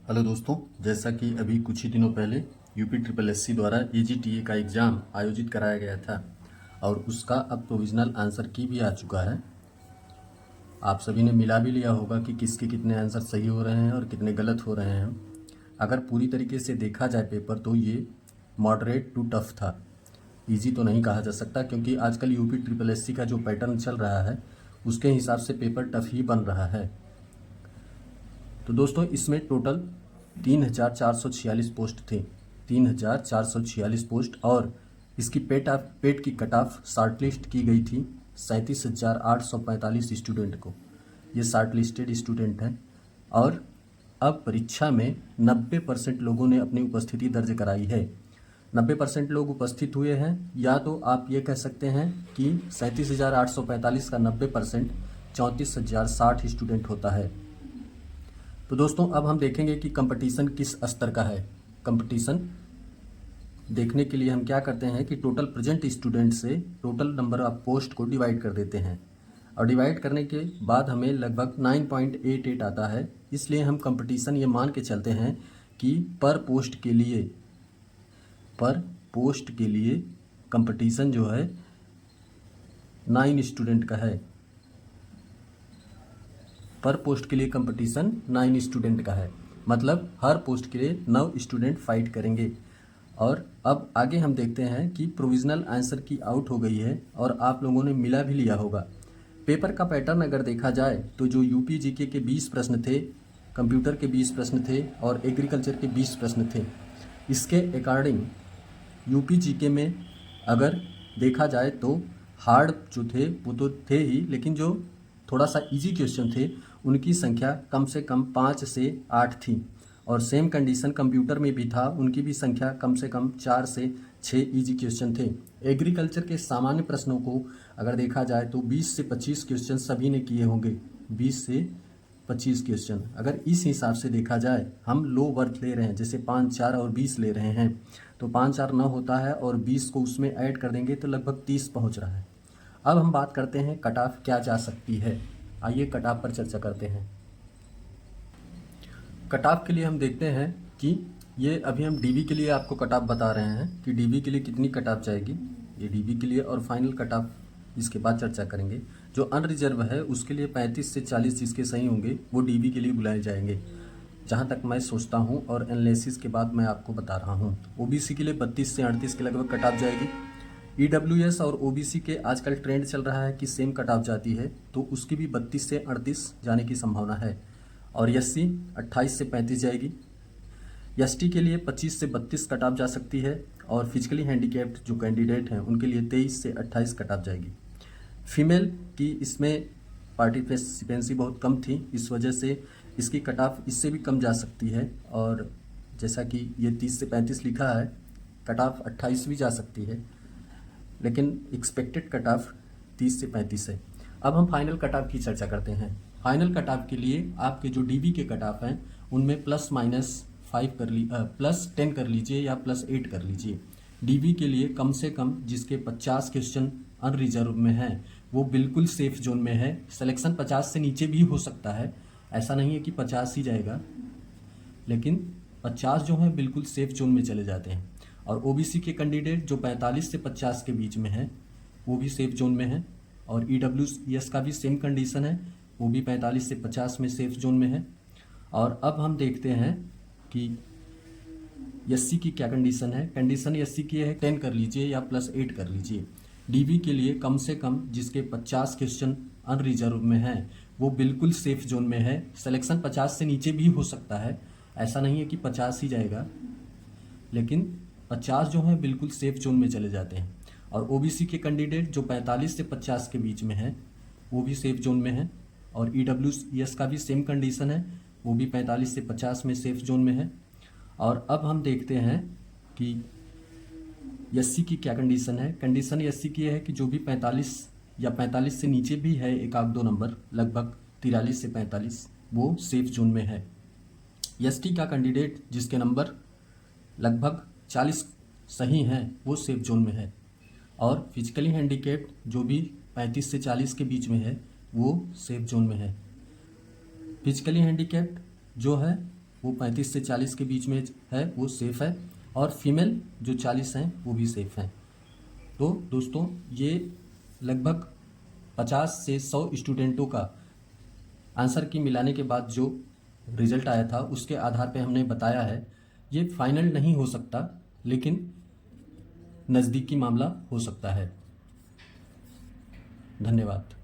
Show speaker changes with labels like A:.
A: Hello दोस्तों, जैसा कि अभी कुछ ही दिनों पहले यूपी ट्रिपल एससी द्वारा एजीटीए का एग्ज़ाम आयोजित कराया गया था और उसका अब प्रोविज़नल आंसर की भी आ चुका है। आप सभी ने मिला भी लिया होगा कि किसके कितने आंसर सही हो रहे हैं और कितने गलत हो रहे हैं। अगर पूरी तरीके से देखा जाए पेपर तो ये मॉडरेट टू टफ था। इजी तो नहीं कहा जा सकता क्योंकि आजकल यूपी ट्रिपल एससी का जो पैटर्न चल रहा है उसके हिसाब से पेपर टफ ही बन रहा है। तो दोस्तों इसमें टोटल 3,446 पोस्ट थे। 3,446 पोस्ट और इसकी पेट की कट ऑफ शार्ट लिस्ट की गई थी 37,845 स्टूडेंट को। ये शार्ट लिस्टेड स्टूडेंट हैं और अब परीक्षा में 90% लोगों ने अपनी उपस्थिति दर्ज कराई है। 90% लोग उपस्थित हुए हैं, या तो आप ये कह सकते हैं कि 37,845 का 90% 34,060 स्टूडेंट होता है। तो दोस्तों अब हम देखेंगे कि कंपटीशन किस स्तर का है। कंपटीशन देखने के लिए हम क्या करते हैं कि टोटल प्रेजेंट स्टूडेंट से टोटल नंबर ऑफ पोस्ट को डिवाइड कर देते हैं और डिवाइड करने के बाद हमें लगभग 9.88 आता है। इसलिए हम कंपटीशन ये मान के चलते हैं कि पर पोस्ट के लिए कंपटीशन जो है 9 स्टूडेंट का है। पर पोस्ट के लिए कंपटीशन 9 स्टूडेंट का है, मतलब हर पोस्ट के लिए 9 स्टूडेंट फाइट करेंगे। और अब आगे हम देखते हैं कि प्रोविज़नल आंसर की आउट हो गई है और आप लोगों ने मिला भी लिया होगा। पेपर का पैटर्न अगर देखा जाए तो जो यूपी जीके के 20 प्रश्न थे, कंप्यूटर के 20 प्रश्न थे और एग्रीकल्चर के 20 प्रश्न थे। इसके अकॉर्डिंग यूपी जीके में अगर देखा जाए तो हार्ड जो थे वो तो थे ही, लेकिन जो थोड़ा सा इजी क्वेश्चन थे उनकी संख्या कम से कम 5 से 8 थी। और सेम कंडीशन कंप्यूटर में भी था, उनकी भी संख्या कम से कम 4 से 6 इजी क्वेश्चन थे। एग्रीकल्चर के सामान्य प्रश्नों को अगर देखा जाए तो 20 से 25 क्वेश्चन सभी ने किए होंगे। 20 से 25 क्वेश्चन अगर इस हिसाब से देखा जाए, हम लो वर्थ ले रहे हैं, जैसे 5, 4 और 20 ले रहे हैं तो 5, 4 9 होता है और 20 को उसमें ऐड कर देंगे तो लगभग 30 पहुंच रहा है। अब हम बात करते हैं कट ऑफ क्या जा सकती है। आइए कट ऑफ पर चर्चा करते हैं। कट ऑफ के लिए हम देखते हैं कि ये अभी हम डीबी के लिए आपको कट ऑफ बता रहे हैं कि डीबी के लिए कितनी कट ऑफ जाएगी। ये डीबी के लिए और फाइनल कट ऑफ इसके बाद चर्चा करेंगे। जो अनरिजर्व है उसके लिए 35 से 40 जिसके सही होंगे वो डीबी के लिए बुलाए जाएंगे, जहाँ तक मैं सोचता हूँ और एनालिसिस के बाद मैं आपको बता रहा हूँ। ओबीसी के लिए 32 से 38 के लगभग कट ऑफ जाएगी। ईडब्ल्यूएस और ओबीसी के आजकल ट्रेंड चल रहा है कि सेम कट ऑफ जाती है, तो उसकी भी 32 से 38 जाने की संभावना है। और एससी 28 से 35 जाएगी। एसटी के लिए 25 से 32 कट ऑफ जा सकती है और फिजिकली हैंडीकैप्ड जो कैंडिडेट हैं उनके लिए 23 से 28 कट ऑफ जाएगी। फीमेल की इसमें पार्टिसिपेंसी बहुत कम थी, इस वजह से इसकी कट ऑफ इससे भी कम जा सकती है। और जैसा कि ये 30 से 35 लिखा है, कट ऑफ 28 भी जा सकती है, लेकिन एक्सपेक्टेड कट ऑफ 30 से 35 है। अब हम फाइनल कट ऑफ की चर्चा करते हैं। फाइनल कट ऑफ के लिए आपके जो डीबी के कट ऑफ हैं उनमें +10 कर लीजिए या +8 कर लीजिए। डीबी के लिए कम से कम जिसके 50 क्वेश्चन अनरिजर्व में हैं वो बिल्कुल सेफ जोन में है। सिलेक्शन 50 से नीचे भी हो सकता है, ऐसा नहीं है कि 50 ही जाएगा, लेकिन 50 जो हैं बिल्कुल सेफ जोन में चले जाते हैं। और ओबीसी के कैंडिडेट जो 45 से 50 के बीच में है वो भी सेफ जोन में है। और ईडब्ल्यूएस का भी सेम कंडीशन है, वो भी 45 से 50 में सेफ जोन में है। और अब हम देखते हैं कि एससी की क्या कंडीशन है। कंडीशन एससी की है 10 कर लीजिए या +8 कर लीजिए। डीबी के लिए कम से कम जिसके 50 क्वेश्चन अनरिजर्व में हैं वो बिल्कुल सेफ जोन में है। सिलेक्शन 50 से नीचे भी हो सकता है, ऐसा नहीं है कि 50 ही जाएगा, लेकिन 50 जो हैं बिल्कुल सेफ जोन में चले जाते हैं। और ओबीसी के कैंडिडेट जो 45 से 50 के बीच में है वो भी सेफ जोन में है। और ईडब्ल्यूएस का भी सेम कंडीशन है, वो भी 45 से 50 में सेफ जोन में है। और अब हम देखते हैं कि एससी की क्या कंडीशन है। कंडीशन एससी की है कि जो भी 45 या 45 से नीचे भी है एक आध दो नंबर, लगभग 43 से 45, वो सेफ जोन में है। एसटी का कैंडिडेट जिसके नंबर लगभग 40 सही हैं वो सेफ जोन में है। और फिजिकली हैंडीकैप्ड जो भी 35 से 40 के बीच में है वो सेफ जोन में है। फिजिकली हैंडीकैप्ड जो है वो 35 से 40 के बीच में है वो सेफ़ है, और फीमेल जो 40 हैं वो भी सेफ़ हैं। तो दोस्तों ये लगभग 50 से 100 स्टूडेंटों का आंसर की मिलाने के बाद जो रिज़ल्ट आया था उसके आधार पे हमने बताया है। ये फाइनल नहीं हो सकता, लेकिन नज़दीकी मामला हो सकता है। धन्यवाद।